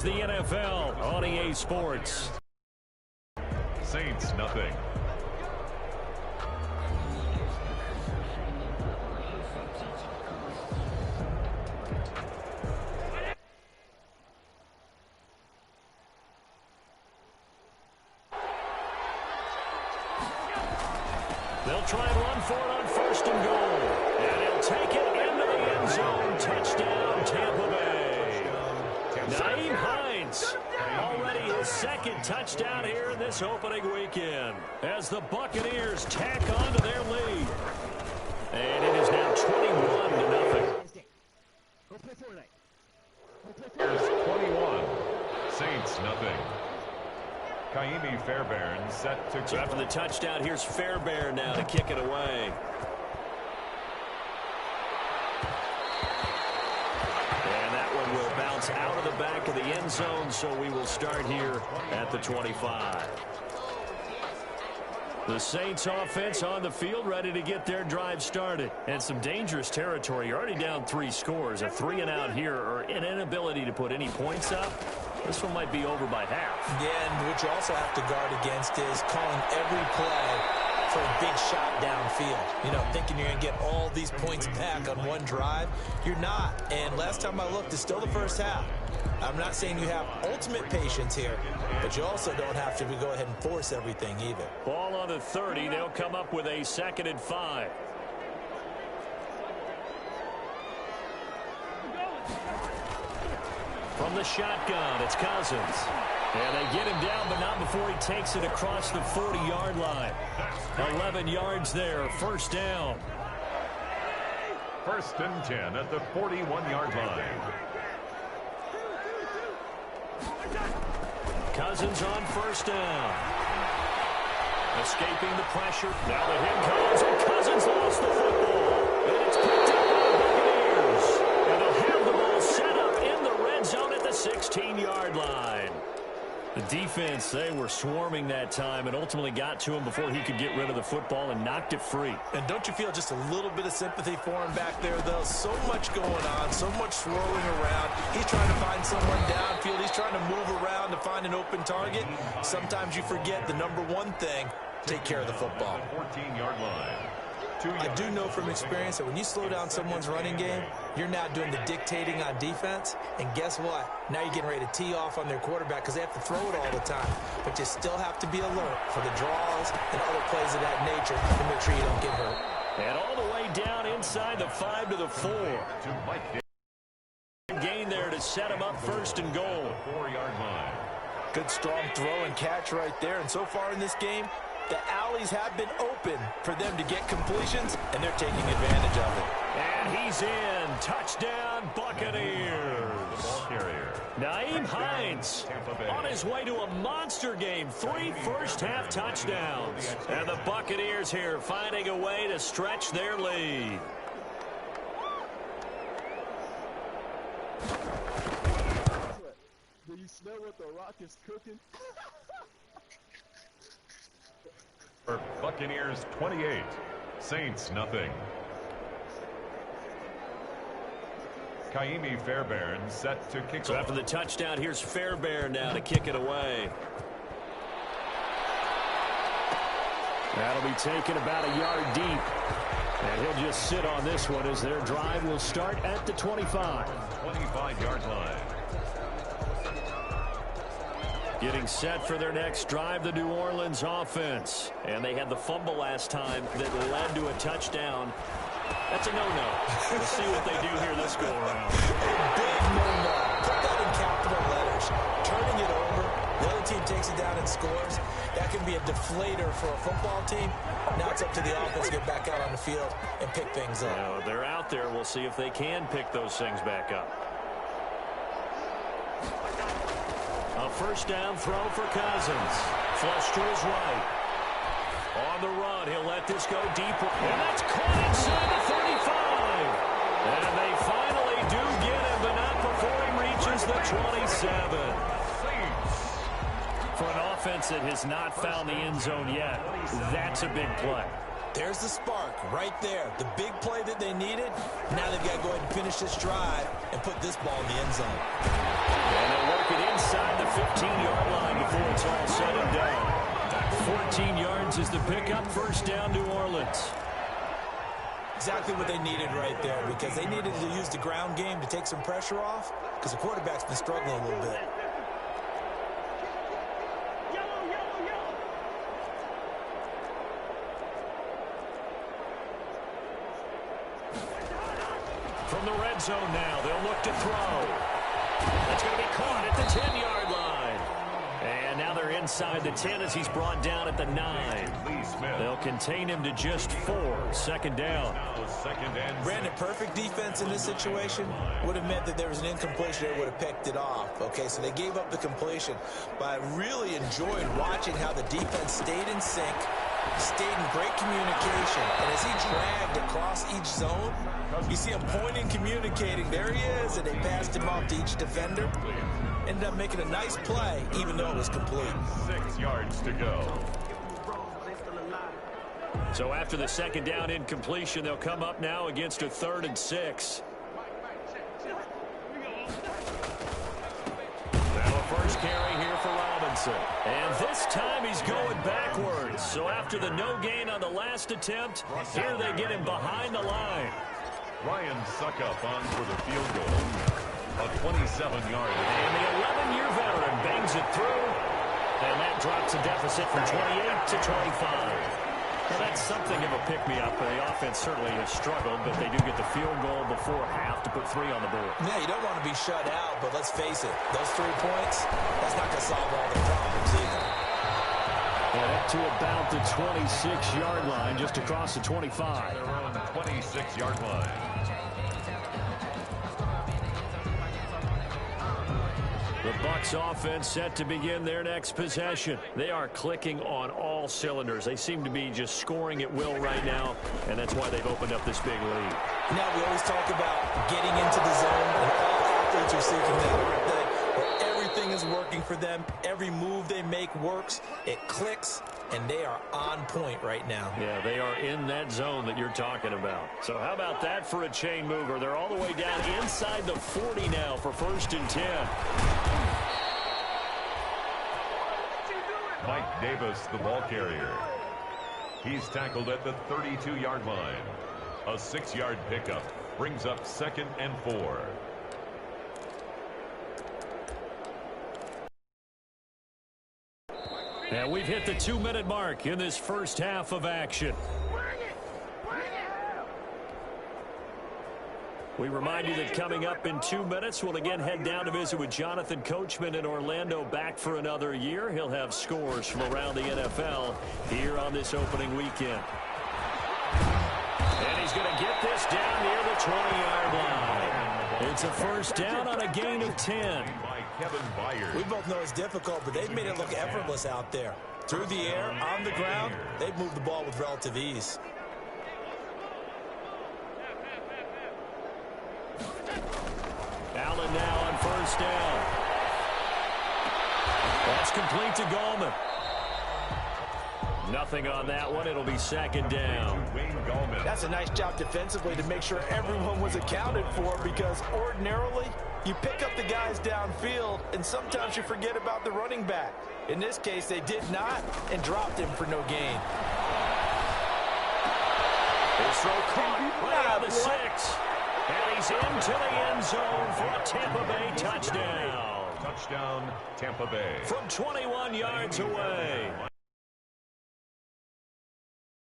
The NFL on EA Sports. Saints, nothing. They'll try and run for it on 1st and goal. And he'll take it into the end zone. Touchdown, Tampa Bay. Nyheim Hines, already his 2nd touchdown here in this opening weekend, as the Buccaneers tack on to their lead. And it is now 21-0. Here's 21. Saints, nothing. Kaimi Fairbairn set to... So after the touchdown, here's Fairbairn now to kick it away. Will bounce out of the back of the end zone, so we will start here at the 25. The Saints offense on the field, ready to get their drive started. And some dangerous territory. You're already down 3 scores. A 3-and-out here, or an inability to put any points up. This one might be over by half. Yeah, and what you also have to guard against is calling every play for a big shot downfield. You know, thinking you're going to get all these points back on one drive. You're not. And last time I looked, it's still the first half. I'm not saying you have ultimate patience here, but you also don't have to go ahead and force everything either. Ball on the 30. They'll come up with a 2nd and 5. From the shotgun, it's Cousins. And they get him down, but not before he takes it across the 40-yard line. 11 yards there, 1st down. 1st and 10 at the 41-yard line. Cousins on 1st down. Escaping the pressure. Now the hit comes, and Cousins lost the football. And it's picked up by the Buccaneers. And they'll have the ball set up in the red zone at the 16-yard line. The defense, they were swarming that time and ultimately got to him before he could get rid of the football and knocked it free. And don't you feel just a little bit of sympathy for him back there, though? So much going on, so much swirling around. He's trying to find someone downfield. He's trying to move around to find an open target. Sometimes you forget the number one thing, take care of the football. 14-yard line. I do know from experience that when you slow down someone's running game, you're now doing the dictating on defense. And guess what? Now you're getting ready to tee off on their quarterback because they have to throw it all the time. But you still have to be alert for the draws and other plays of that nature to make sure you don't get hurt. And all the way down inside the 5 to the 4. Gain there to set him up 1st and goal. 4-yard line. Good strong throw and catch right there. And so far in this game, the alleys have been open for them to get completions, and they're taking advantage of it. And he's in. Touchdown, Buccaneers. Nyheim Hines on his way to a monster game. 3 first-half touchdowns. And the Buccaneers here finding a way to stretch their lead. Do you smell what the Rock is cooking? For Buccaneers 28, Saints nothing. Kaimi Fairbairn set to kick. So after the touchdown, here's Fairbairn now to kick it away. That'll be taken about a yard deep. And he'll just sit on this one as their drive will start at the 25. 25-yard line. Getting set for their next drive, the New Orleans offense. And they had the fumble last time that led to a touchdown. That's a no-no. We'll see what they do here this go-around. Big no-no. Put that in capital letters. Turning it over, the other team takes it down and scores. That can be a deflator for a football team. Now it's up to the offense to get back out on the field and pick things up. Now, they're out there. We'll see if they can pick those things back up. A first down throw for Cousins. Flush to his right. On the run, he'll let this go deeper. And that's caught inside the 35. And they finally do get him, but not before he reaches the 27. For an offense that has not found the end zone yet, that's a big play. There's the spark right there. The big play that they needed. Now they've got to go ahead and finish this drive and put this ball in the end zone. And they'll work make it inside the 15-yard line before it's all said and done. 14 yards is the pickup. First down, New Orleans. Exactly what they needed right there, because they needed to use the ground game to take some pressure off, because the quarterback's been struggling a little bit. From the red zone now, they'll look to throw. That's going to be caught at the 10-yard line. And now they're inside the 10 as he's brought down at the 9. They'll contain him to just 4. Second down. Brandon, perfect defense in this situation would have meant that there was an incompletion. They would have picked it off. Okay, so they gave up the completion. But I really enjoyed watching how the defense stayed in sync, stayed in great communication. And as he dragged across each zone, you see him pointing, communicating. There he is, and they passed him off to each defender. Ended up making a nice play, even though it was complete. 6 yards to go. So after the second down incompletion, they'll come up now against a 3rd and 6. Now a first carry here for Robinson. And this time he's going backwards. So after the no gain on the last attempt, here they get him behind the line. Ryan Suckup on for the field goal. A 27-yard. And the 11-year veteran bangs it through. And that drops a deficit from 28 to 25. Well, that's something of a pick-me-up. The offense certainly has struggled, but they do get the field goal before half to put 3 on the board. Yeah, you don't want to be shut out, but let's face it, those 3 points, that's not going to solve all the problems either. And up to about the 26-yard line, just across the 25. Their own 26-yard line. The Bucs offense set to begin their next possession. They are clicking on all cylinders. They seem to be just scoring at will right now, and that's why they've opened up this big lead. Now, we always talk about getting into the zone, and all athletes are seeking that, aren't they? Where everything is working for them. Every move they make works. It clicks, and they are on point right now. Yeah, they are in that zone that you're talking about. So how about that for a chain mover? They're all the way down inside the 40 now for 1st and 10. Mike Davis, the ball carrier. He's tackled at the 32-yard line. A 6-yard pickup brings up 2nd and 4. And we've hit the 2-minute mark in this first half of action. We remind you that coming up in 2 minutes, we'll again head down to visit with Jonathan Coachman in Orlando, back for another year. He'll have scores from around the NFL here on this opening weekend. And he's going to get this down near the 20-yard line. It's a first down on a gain of 10. We both know it's difficult, but they've made it look effortless out there. Through the air, on the ground, they've moved the ball with relative ease. Allen now on first down. That's complete to Gallman. Nothing on that one. It'll be 2nd down. That's a nice job defensively to make sure everyone was accounted for, because ordinarily you pick up the guys downfield and sometimes you forget about the running back. In this case, they did not and dropped him for no gain. His throw caught right on the 6. And he's into the end zone for a Tampa Bay touchdown. Touchdown, Tampa Bay. From 21 yards away.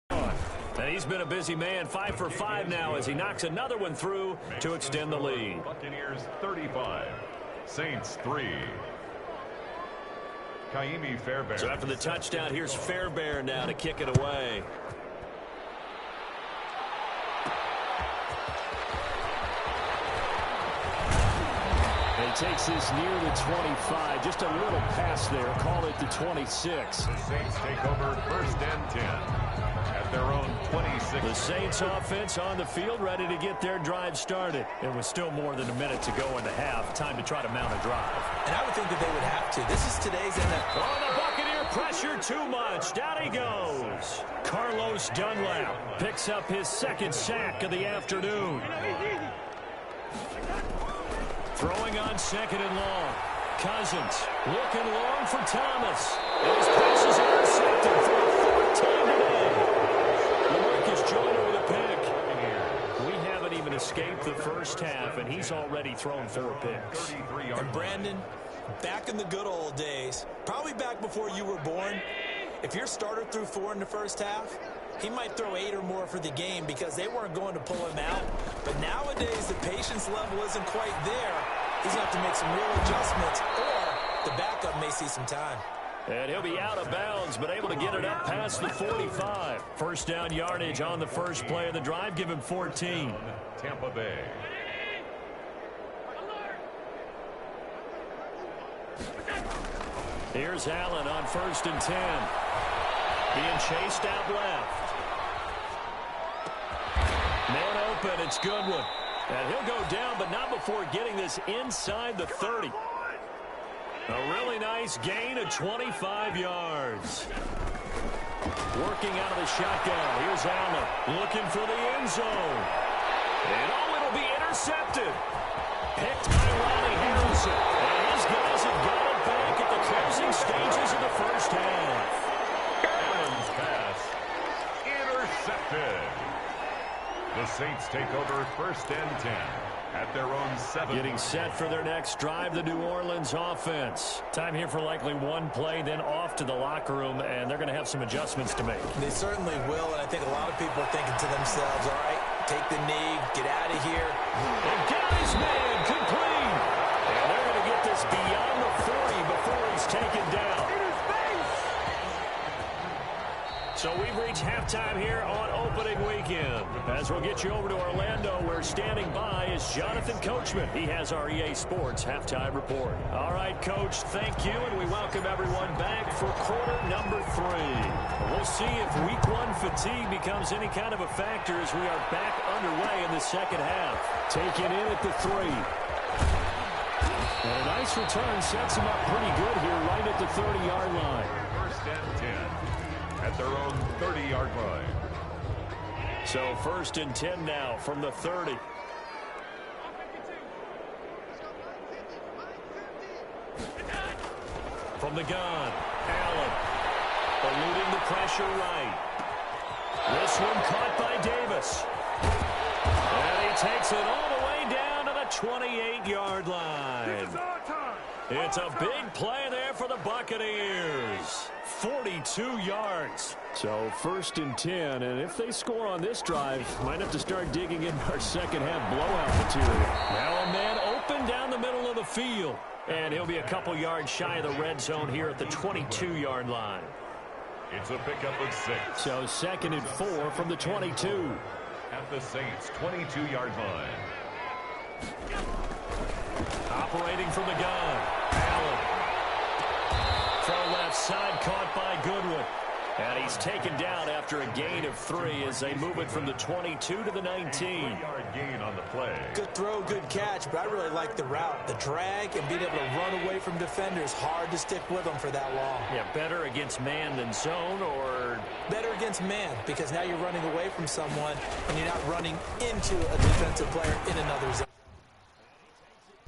And he's been a busy man, 5 for 5 now as he knocks another one through to extend the lead. Buccaneers 35, Saints 3. Kaimi Fairbairn. So after the touchdown, here's Fairbairn now to kick it away. And he takes this near the 25. Just a little pass there. Call it the 26. The Saints take over 1st and 10 at their own 26. The Saints offense on the field, ready to get their drive started. And with still more than a minute to go in the half, time to try to mount a drive. And I would think that they would have to. This is today's NFL. Oh, the Buccaneer pressure too much. Down he goes. Carlos Dunlap picks up his 2nd sack of the afternoon. Throwing on 2nd and long. Cousins looking long for Thomas. And his pass is intercepted for a 14 today. LaMarcus Joyner with a pick. We haven't even escaped the first half, and he's already thrown 4 picks. And Brandon, back in the good old days, probably back before you were born, if your starter threw 4 in the first half, he might throw 8 or more for the game because they weren't going to pull him out. But nowadays, the patience level isn't quite there. He's going to have to make some real adjustments, or the backup may see some time. And he'll be out of bounds, but able to get it up past the 45. First down yardage on the first play of the drive. Give him 14. Tampa Bay. Here's Allen on 1st and 10. Being chased out left. Man open, it's Goodwin. And he'll go down, but not before getting this inside the 30. A really nice gain of 25 yards. Working out of the shotgun. Here's Allen looking for the end zone. And it'll be intercepted. Picked by Ronnie Harrison. And his guys have got it back at the closing stages of the first half. Allen's pass intercepted. The Saints take over 1st and 10 at their own 7. Getting set for their next drive, the New Orleans offense. Time here for likely one play, then off to the locker room, and they're going to have some adjustments to make. They certainly will, and I think a lot of people are thinking to themselves, all right, take the knee, get out of here. And got his man complete. And they're going to get this beyond the 40 before he's taken down. So we've reached halftime here on opening weekend. As we'll get you over to Orlando, where standing by is Jonathan Coachman. He has our EA Sports halftime report. All right, Coach, thank you, and we welcome everyone back for quarter number 3. We'll see if week 1 fatigue becomes any kind of a factor as we are back underway in the second half. Taken in at the 3. And a nice return sets him up pretty good here right at the 30-yard line. 1st and 10 at their own 30-yard line. So 1st and 10 now from the 30. From the gun, Allen eluding the pressure right. This one caught by Davis. And he takes it all the way down to the 28-yard line. It's a big play there for the Buccaneers. 42 yards. So 1st and 10, and if they score on this drive, might have to start digging in our second half blowout material. Now a man open down the middle of the field, and he'll be a couple yards shy of the red zone here at the 22-yard line. It's a pickup of 6. So 2nd and 4 from the 22. At the Saints' 22-yard line. Operating from the gun, Allen. Throw left side, caught by Goodwin. And he's taken down after a gain of 3 as they move it from the 22 to the 19. 3-yard gain on the play. Good throw, good catch, but I really like the route. The drag and being able to run away from defenders, hard to stick with them for that long. Yeah, better against man than zone, or better against man, because now you're running away from someone and you're not running into a defensive player in another zone.